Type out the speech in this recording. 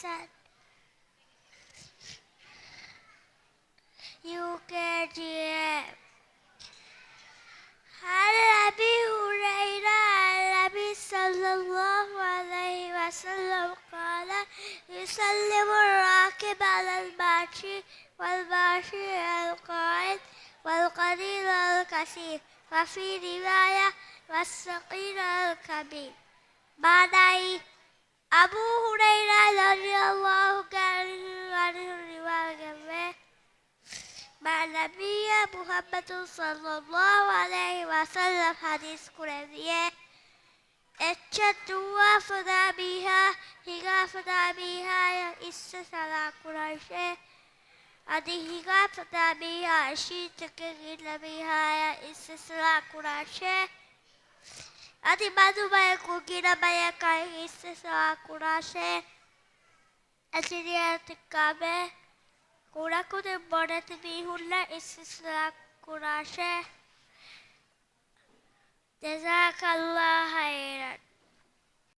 Hassan UKGM. عن أبي هريرة عن النبي صلى الله عليه وسلم قال يسلم الراكب على الماشي والماشي على القاعد والقليل على الكثير وفي رواية والثقيل على الكبير. معنى أبو هريرة رضي الله عنه رواية में Nabi Muhammad sallallahu alaihi wasallam hadis kureviye etçe dua fıda biha higa fıda biha ya isse sala kurayşe adi higa fıda biha şiitke gila biha ya isse sala kurayşe adi madu baya kugina baya kai isse sala kurayşe asiriya tikkabe Kurakude bodet bihulla istisla kurashe. Jazakallah khairan.